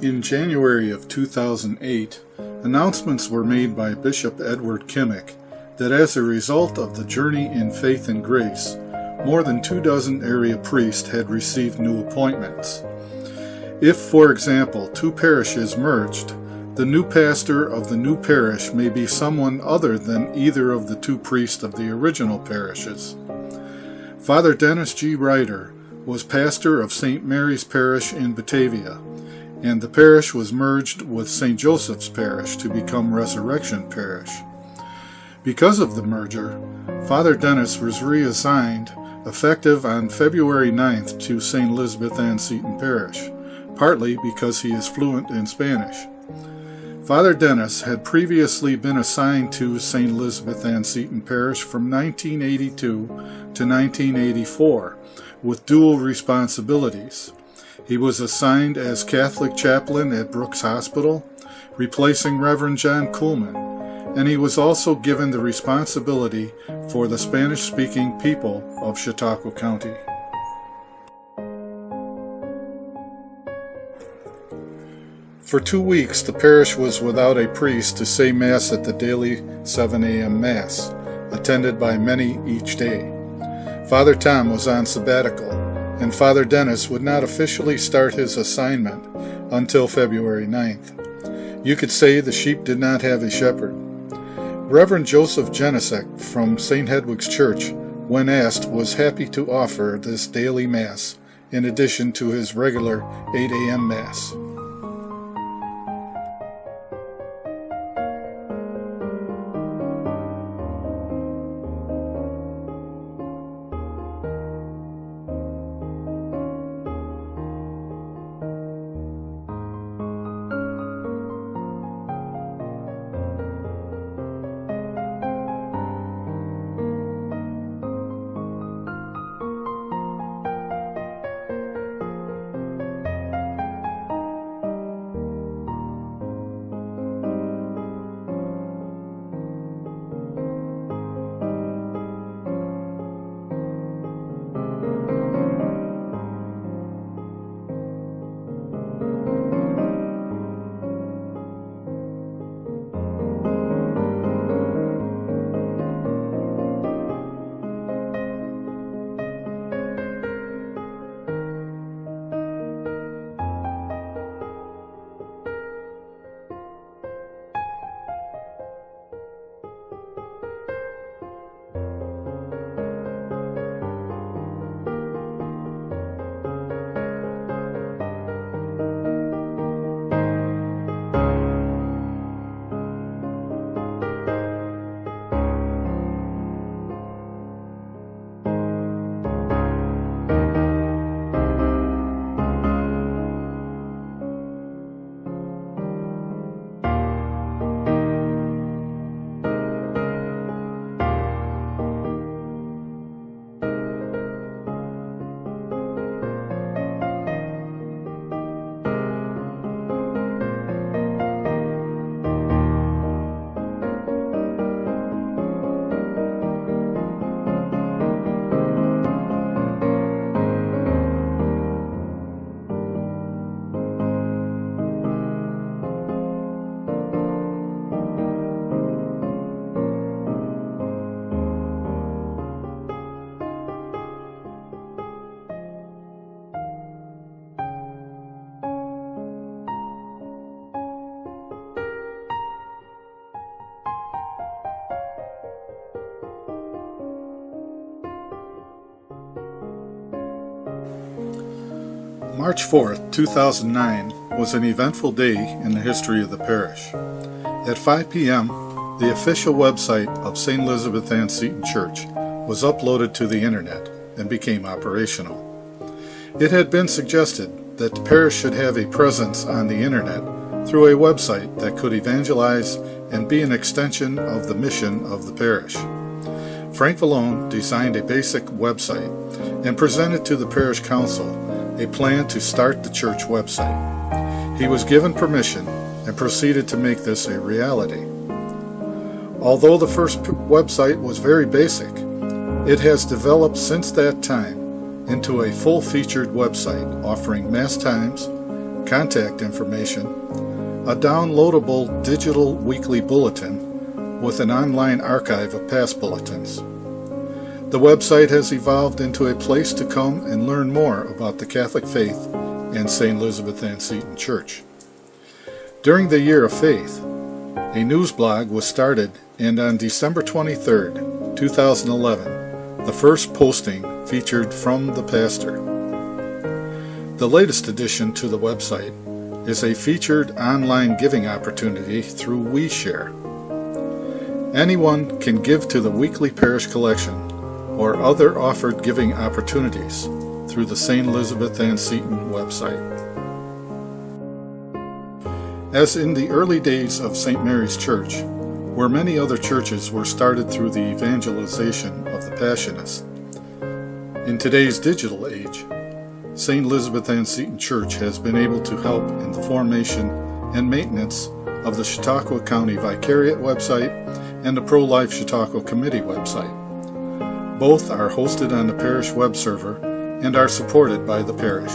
In January of 2008, announcements were made by Bishop Edward Kmiec that as a result of the journey in faith and grace, more than 24 area priests had received new appointments. If, for example, two parishes merged, the new pastor of the new parish may be someone other than either of the two priests of the original parishes. Father Dennis G. Riter was pastor of St. Mary's Parish in Batavia, and the parish was merged with St. Joseph's Parish to become Resurrection Parish. Because of the merger, Father Dennis was reassigned effective on February 9th to St. Elizabeth Ann Seton Parish, partly because he is fluent in Spanish. Father Dennis had previously been assigned to St. Elizabeth Ann Seton Parish from 1982 to 1984 with dual responsibilities. He was assigned as Catholic chaplain at Brooks Hospital, replacing Reverend John Kuhlman, and he was also given the responsibility for the Spanish-speaking people of Chautauqua County. For 2 weeks, the parish was without a priest to say Mass at the daily 7 a.m. Mass, attended by many each day. Father Tom was on sabbatical, and Father Dennis would not officially start his assignment until February 9th. You could say the sheep did not have a shepherd. Reverend Joseph Jenisek from St. Hedwig's Church, when asked, was happy to offer this daily Mass in addition to his regular 8 a.m. Mass. March 4th, 2009 was an eventful day in the history of the parish. At 5 p.m., the official website of St. Elizabeth Ann Seton Church was uploaded to the internet and became operational. It had been suggested that the parish should have a presence on the internet through a website that could evangelize and be an extension of the mission of the parish. Frank Vallone designed a basic website and presented to the parish council a plan to start the church website. He was given permission and proceeded to make this a reality. Although the first website was very basic, it has developed since that time into a full-featured website offering Mass times, contact information, a downloadable digital weekly bulletin with an online archive of past bulletins. The website has evolved into a place to come and learn more about the Catholic faith and St. Elizabeth Ann Seton Church. During the Year of Faith, a news blog was started, and on December 23, 2011, the first posting featured from the pastor. The latest addition to the website is a featured online giving opportunity through WeShare. Anyone can give to the weekly parish collection or other offered giving opportunities through the St. Elizabeth Ann Seton website. As in the early days of St. Mary's Church, where many other churches were started through the evangelization of the Passionists, in today's digital age, St. Elizabeth Ann Seton Church has been able to help in the formation and maintenance of the Chautauqua County Vicariate website and the Pro-Life Chautauqua Committee website. Both are hosted on the parish web server and are supported by the parish.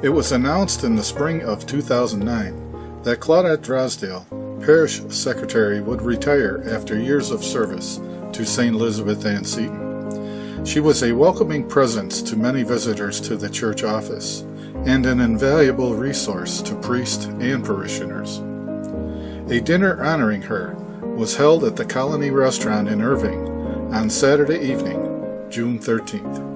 It was announced in the spring of 2009 that Claudette Drosdale, parish secretary, would retire after years of service to St. Elizabeth Ann Seton. She was a welcoming presence to many visitors to the church office and an invaluable resource to priests and parishioners. A dinner honoring her was held at the Colony Restaurant in Irving on Saturday evening, June 13th.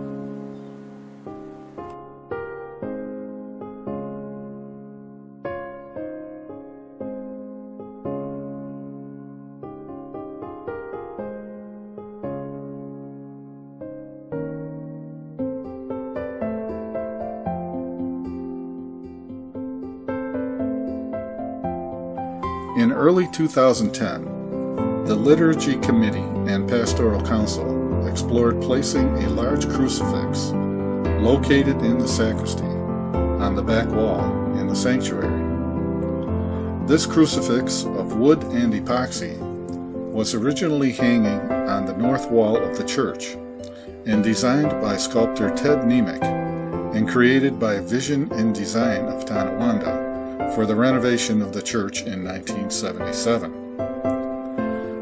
In early 2010, the Liturgy Committee and Pastoral Council explored placing a large crucifix located in the sacristy on the back wall in the sanctuary. This crucifix of wood and epoxy was originally hanging on the north wall of the church and designed by sculptor Ted Kmiec and created by Vision and Design of Tonawanda for the renovation of the church in 1977.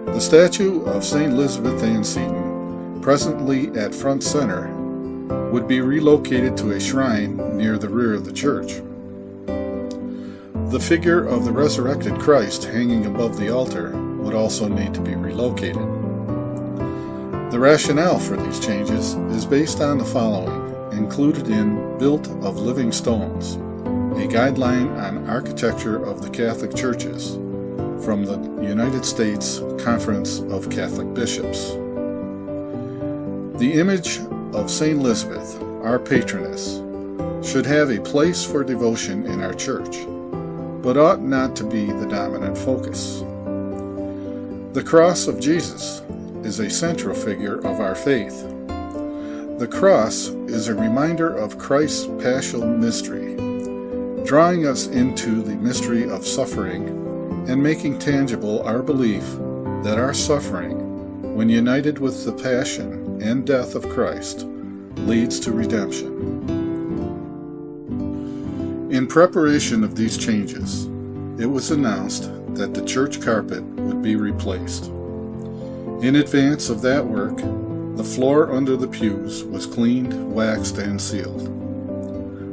The statue of St. Elizabeth Ann Seton, presently at front center, would be relocated to a shrine near the rear of the church. The figure of the resurrected Christ hanging above the altar would also need to be relocated. The rationale for these changes is based on the following, included in Built of Living Stones, a guideline on architecture of the Catholic churches, from the United States Conference of Catholic Bishops. The image of St. Elizabeth, our patroness, should have a place for devotion in our church, but ought not to be the dominant focus. The cross of Jesus is a central figure of our faith. The cross is a reminder of Christ's paschal mystery, drawing us into the mystery of suffering and making tangible our belief that our suffering, when united with the passion and death of Christ, leads to redemption. In preparation of these changes, it was announced that the church carpet would be replaced. In advance of that work, the floor under the pews was cleaned, waxed, and sealed.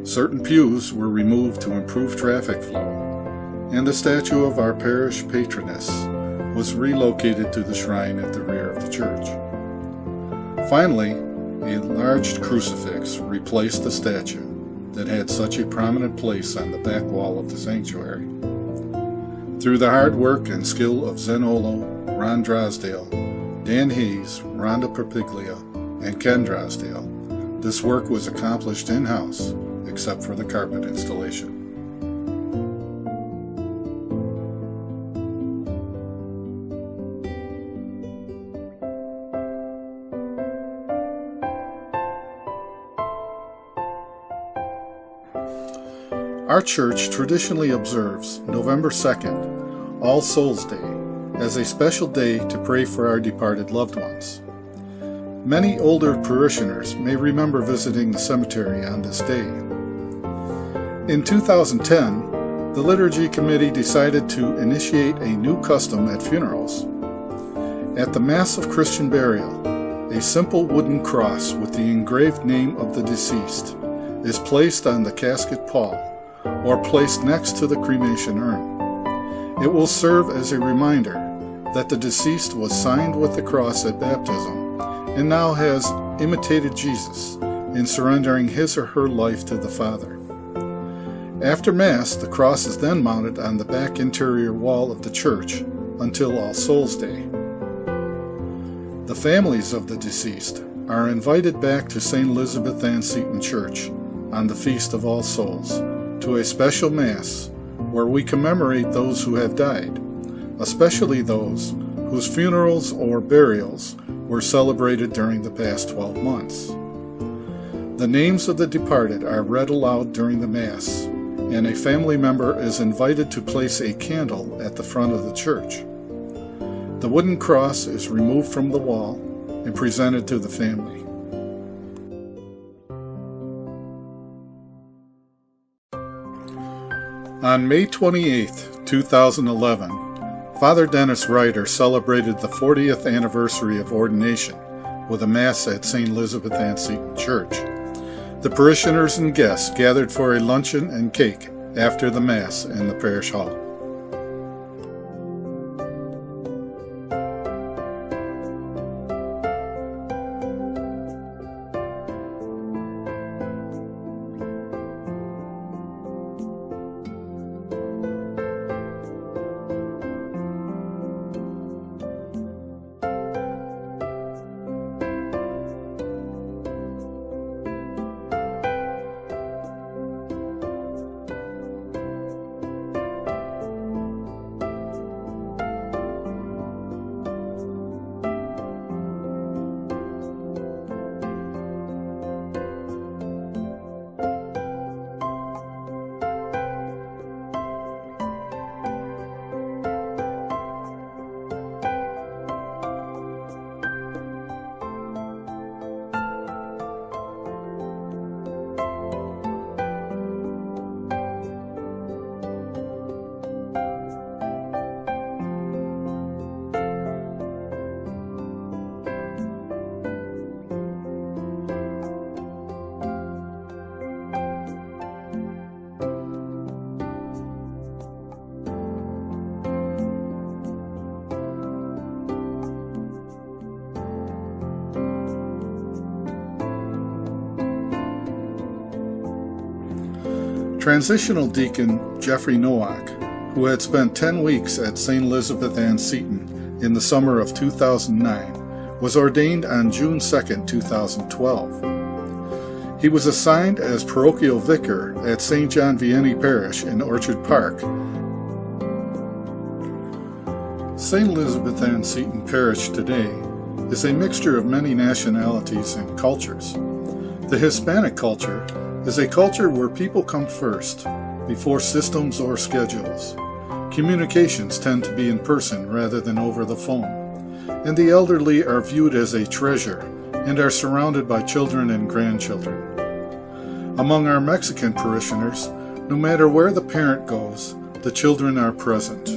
Certain pews were removed to improve traffic flow, and the statue of our parish patroness was relocated to the shrine at the rear of the church. Finally, a large crucifix replaced the statue that had such a prominent place on the back wall of the sanctuary. Through the hard work and skill of Zen Olo, Ron Drosdale, Dan Hayes, Rhonda Perpiglia, and Ken Drosdale, this work was accomplished in-house, except for the carpet installation. Our church traditionally observes November 2nd, All Souls Day, as a special day to pray for our departed loved ones. Many older parishioners may remember visiting the cemetery on this day. In 2010, the Liturgy Committee decided to initiate a new custom at funerals. At the Mass of Christian Burial, a simple wooden cross with the engraved name of the deceased is placed on the casket pall or placed next to the cremation urn. It will serve as a reminder that the deceased was signed with the cross at baptism and now has imitated Jesus in surrendering his or her life to the Father. After Mass, the cross is then mounted on the back interior wall of the church until All Souls Day. The families of the deceased are invited back to St. Elizabeth Ann Seton Church on the Feast of All Souls to a special Mass where we commemorate those who have died, especially those whose funerals or burials were celebrated during the past 12 months. The names of the departed are read aloud during the Mass, and a family member is invited to place a candle at the front of the church. The wooden cross is removed from the wall and presented to the family. On May 28, 2011, Father Dennis Riter celebrated the 40th anniversary of ordination with a Mass at St. Elizabeth Ann Seton Church. The parishioners and guests gathered for a luncheon and cake after the Mass in the parish hall. Transitional Deacon Jeffrey Nowak, who had spent 10 weeks at St. Elizabeth Ann Seton in the summer of 2009, was ordained on June 2, 2012. He was assigned as parochial vicar at St. John Vianney Parish in Orchard Park. St. Elizabeth Ann Seton Parish today is a mixture of many nationalities and cultures. The Hispanic culture is a culture where people come first, before systems or schedules. Communications tend to be in person rather than over the phone, and the elderly are viewed as a treasure and are surrounded by children and grandchildren. Among our Mexican parishioners, no matter where the parent goes, the children are present.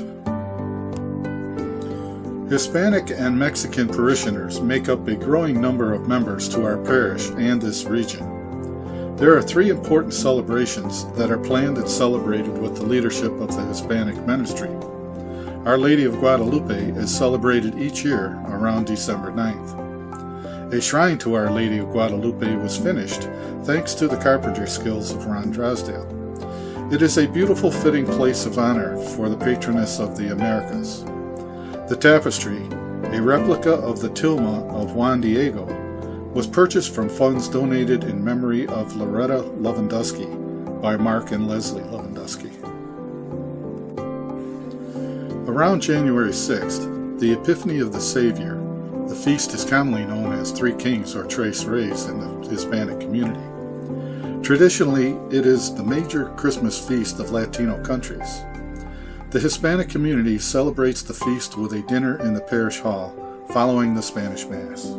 Hispanic and Mexican parishioners make up a growing number of members to our parish and this region. There are 3 important celebrations that are planned and celebrated with the leadership of the Hispanic ministry. Our Lady of Guadalupe is celebrated each year around December 9th. A shrine to Our Lady of Guadalupe was finished thanks to the carpentry skills of Ron Drosdale. It is a beautiful fitting place of honor for the patroness of the Americas. The tapestry, a replica of the tilma of Juan Diego, was purchased from funds donated in memory of Loretta Lewandowski by Mark and Leslie Lewandowski. Around January 6th, the Epiphany of the Savior, the feast is commonly known as Three Kings or Tres Reyes in the Hispanic community. Traditionally, it is the major Christmas feast of Latino countries. The Hispanic community celebrates the feast with a dinner in the parish hall following the Spanish Mass.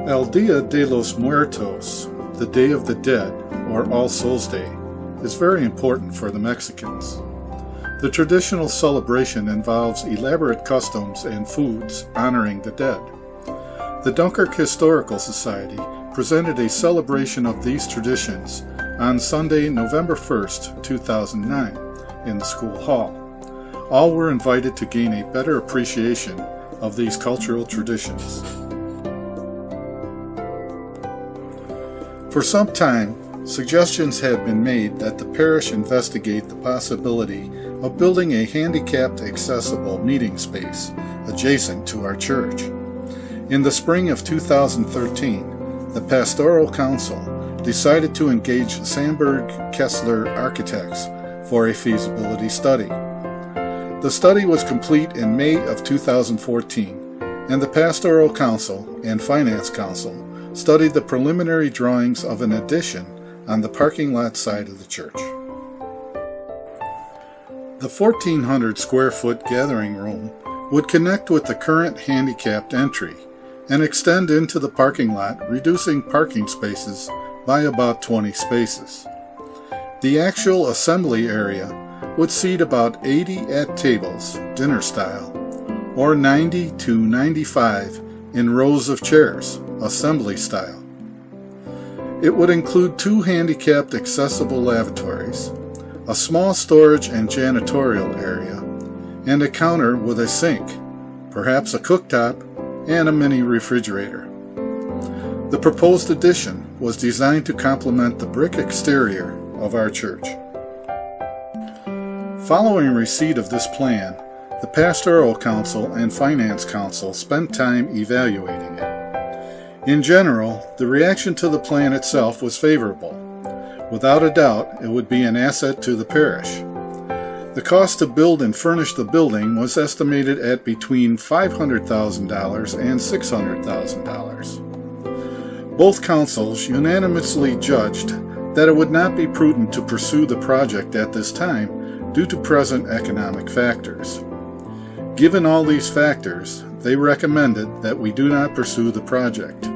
El Dia de los Muertos, the Day of the Dead, or All Souls Day, is very important for the Mexicans. The traditional celebration involves elaborate customs and foods honoring the dead. The Dunkirk Historical Society presented a celebration of these traditions on Sunday, November 1st, 2009, in the school hall. All were invited to gain a better appreciation of these cultural traditions. For some time, suggestions had been made that the parish investigate the possibility of building a handicapped accessible meeting space adjacent to our church. In the spring of 2013, the Pastoral Council decided to engage Sandberg Kessler Architects for a feasibility study. The study was complete in May of 2014, and the Pastoral Council and Finance Council studied the preliminary drawings of an addition on the parking lot side of the church. The 1,400 square foot gathering room would connect with the current handicapped entry and extend into the parking lot, reducing parking spaces by about 20 spaces. The actual assembly area would seat about 80 at tables, dinner style, or 90 to 95 in rows of chairs, assembly style. It would include 2 handicapped accessible lavatories, a small storage and janitorial area, and a counter with a sink, perhaps a cooktop, and a mini refrigerator. The proposed addition was designed to complement the brick exterior of our church. Following receipt of this plan, the Pastoral Council and Finance Council spent time evaluating it. In general, the reaction to the plan itself was favorable. Without a doubt, it would be an asset to the parish. The cost to build and furnish the building was estimated at between $500,000 and $600,000. Both councils unanimously judged that it would not be prudent to pursue the project at this time due to present economic factors. Given all these factors, they recommended that we do not pursue the project,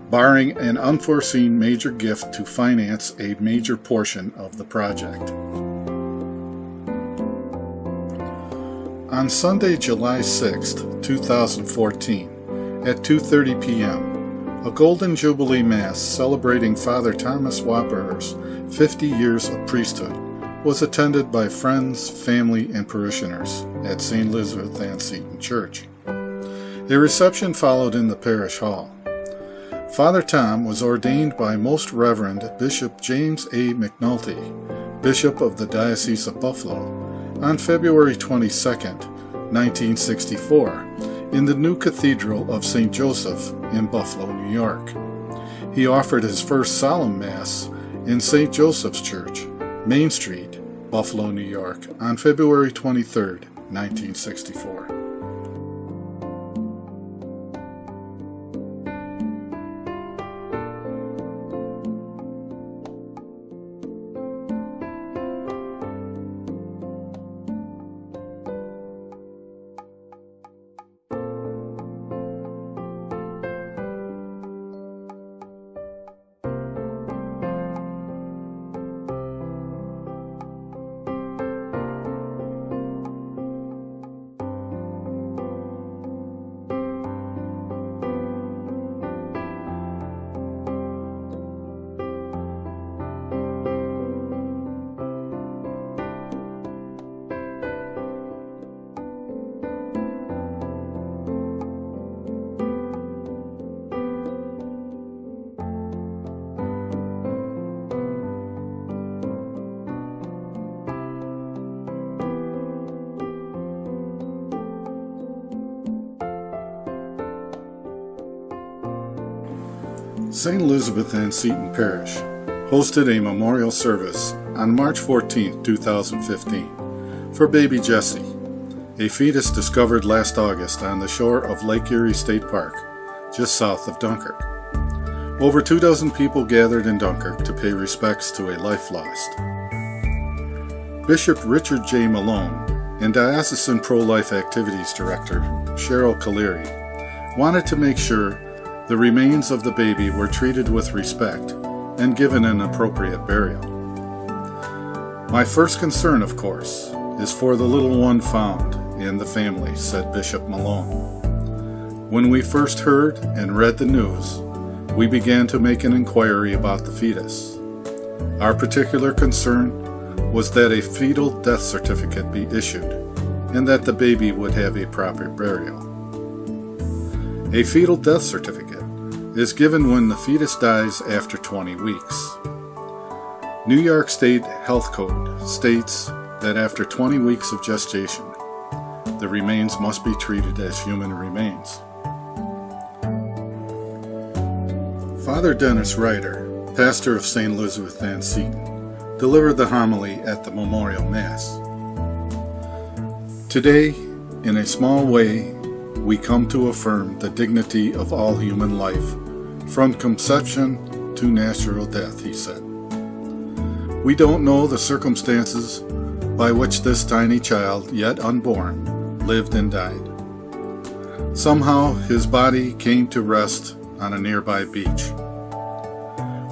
barring an unforeseen major gift to finance a major portion of the project. On Sunday, July 6, 2014, at 2:30 p.m., a Golden Jubilee Mass celebrating Father Thomas Wapperer's 50 years of priesthood was attended by friends, family, and parishioners at St. Elizabeth Ann Seton Church. A reception followed in the parish hall. Father Tom was ordained by Most Reverend Bishop James A. McNulty, Bishop of the Diocese of Buffalo, on February 22, 1964, in the new Cathedral of St. Joseph in Buffalo, New York. He offered his first solemn Mass in St. Joseph's Church, Main Street, Buffalo, New York, on February 23, 1964. St. Elizabeth Ann Seton Parish hosted a memorial service on March 14, 2015, for baby Jessie, a fetus discovered last August on the shore of Lake Erie State Park, just south of Dunkirk. Over 24 people gathered in Dunkirk to pay respects to a life lost. Bishop Richard J. Malone and Diocesan Pro-Life Activities Director Cheryl Caleri wanted to make sure The remains of the baby were treated with respect and given an appropriate burial. My first concern, of course, is for the little one found in the family, said Bishop Malone. When we first heard and read the news, we began to make an inquiry about the fetus. Our particular concern was that a fetal death certificate be issued and that the baby would have a proper burial. A fetal death certificate is given when the fetus dies after 20 weeks. New York State Health Code states that after 20 weeks of gestation, the remains must be treated as human remains. Father Dennis Riter, pastor of St. Elizabeth, Ann Seton, delivered the homily at the Memorial Mass. Today, in a small way, we come to affirm the dignity of all human life, from conception to natural death, he said. We don't know the circumstances by which this tiny child, yet unborn, lived and died. Somehow his body came to rest on a nearby beach.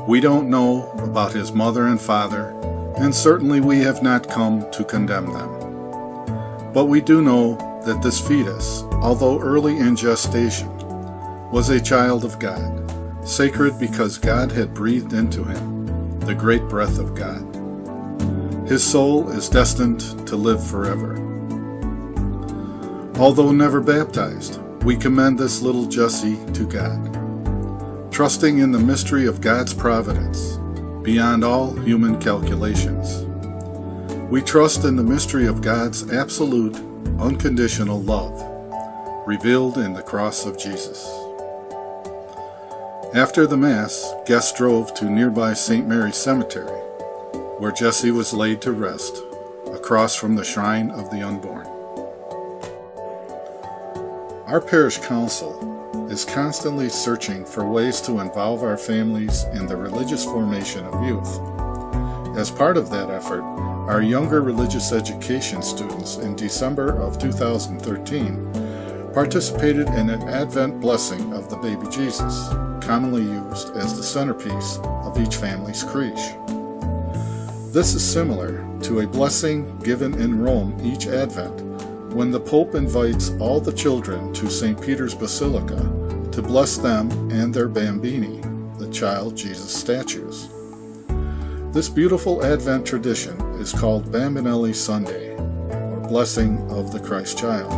We don't know about his mother and father, and certainly we have not come to condemn them. But we do know that this fetus, although early in gestation, was a child of God, sacred because God had breathed into him the great breath of God. His soul is destined to live forever. Although never baptized, we commend this little Jesse to God, trusting in the mystery of God's providence beyond all human calculations. We trust in the mystery of God's absolute, unconditional love, revealed in the cross of Jesus. After the Mass, guests drove to nearby St. Mary's Cemetery, where Jesse was laid to rest, across from the shrine of the unborn. Our parish council is constantly searching for ways to involve our families in the religious formation of youth. As part of that effort, our younger religious education students in December of 2013 participated in an Advent blessing of the baby Jesus, commonly used as the centerpiece of each family's creche. This is similar to a blessing given in Rome each Advent, when the Pope invites all the children to St. Peter's Basilica to bless them and their bambini, the child Jesus statues. This beautiful Advent tradition is called Bambinelli Sunday, or Blessing of the Christ Child.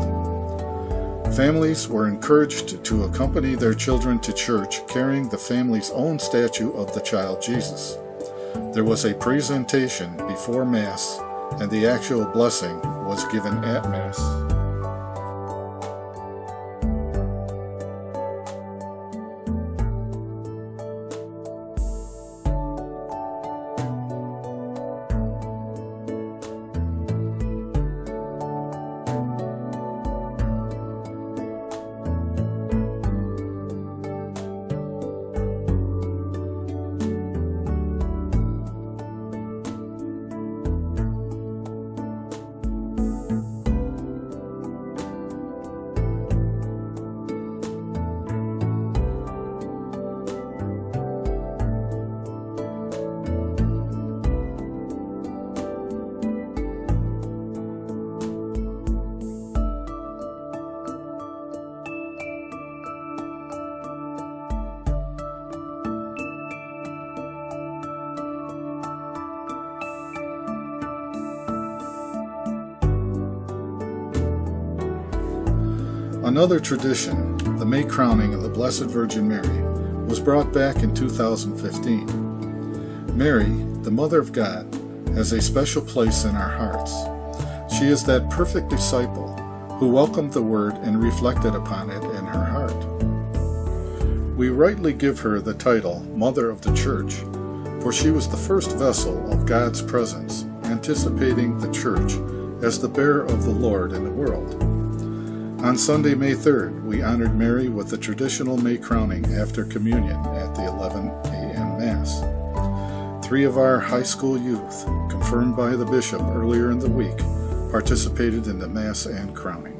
Families were encouraged to accompany their children to church carrying the family's own statue of the child Jesus. There was a presentation before Mass, and the actual blessing was given at Mass. Another tradition, the May crowning of the Blessed Virgin Mary, was brought back in 2015. Mary, the Mother of God, has a special place in our hearts. She is that perfect disciple who welcomed the Word and reflected upon it in her heart. We rightly give her the title Mother of the Church, for she was the first vessel of God's presence, anticipating the Church as the bearer of the Lord in the world. On Sunday, May 3rd, we honored Mary with the traditional May crowning after communion at the 11 a.m. Mass. 3 of our high school youth, confirmed by the bishop earlier in the week, participated in the Mass and crowning.